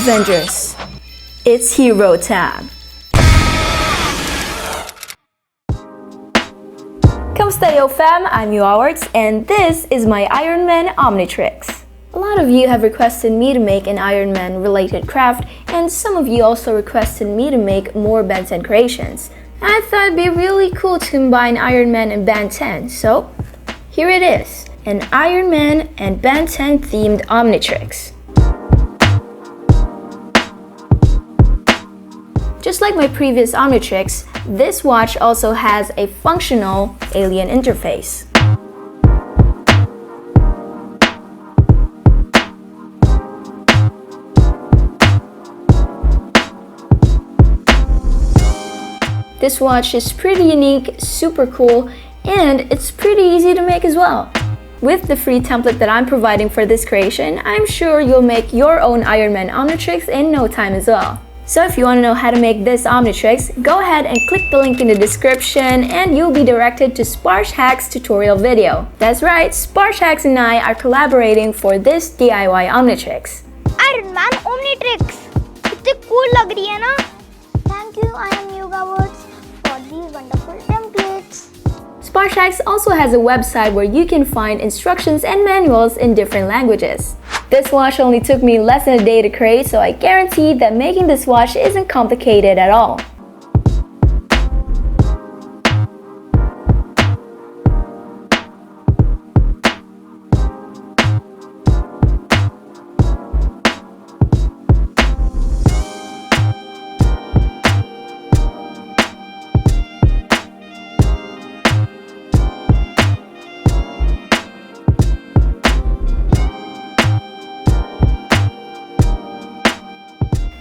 Avengers, it's hero time! Kamusta yo fam, I'm Yowawerts and this is my Iron Man Omnitrix. A lot of you have requested me to make an Iron Man related craft, and some of you also requested me to make more Ben 10 creations. I thought it'd be really cool to combine Iron Man and Ben 10, so here it is, an Iron Man and Ben 10 themed Omnitrix. Just like my previous Omnitrix, this watch also has a functional alien interface. This watch is pretty unique, super cool, and it's pretty easy to make as well. With the free template that I'm providing for this creation, I'm sure you'll make your own Iron Man Omnitrix in no time as well. So if you want to know how to make this Omnitrix, go ahead and click the link in the description and you'll be directed to SPARSH HACKS tutorial video. That's right, SPARSH HACKS and I are collaborating for this DIY Omnitrix. Iron Man Omnitrix! कितनी cool लग रही है ना? Thank you, I am Yowawerts, for these wonderful templates. SPARSH HACKS also has a website where you can find instructions and manuals in different languages. This watch only took me less than a day to create, so I guarantee that making this watch isn't complicated at all.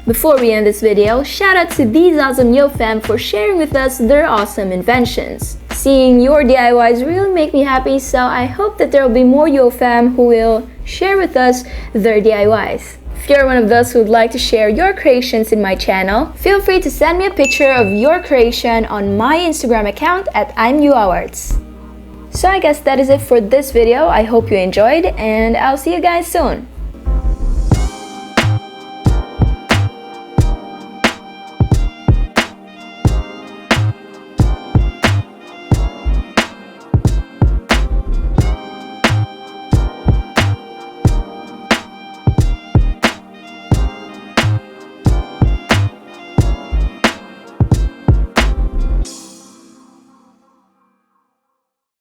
Before we end this video, shout out to these awesome Yo fam for sharing with us their awesome inventions. Seeing your DIYs really make me happy, so I hope that there will be more Yo fam who will share with us their DIYs. If you're one of those who would like to share your creations in my channel, feel free to send me a picture of your creation on my Instagram account at I'mYowawerts. So I guess that is it for this video. I hope you enjoyed and I'll see you guys soon.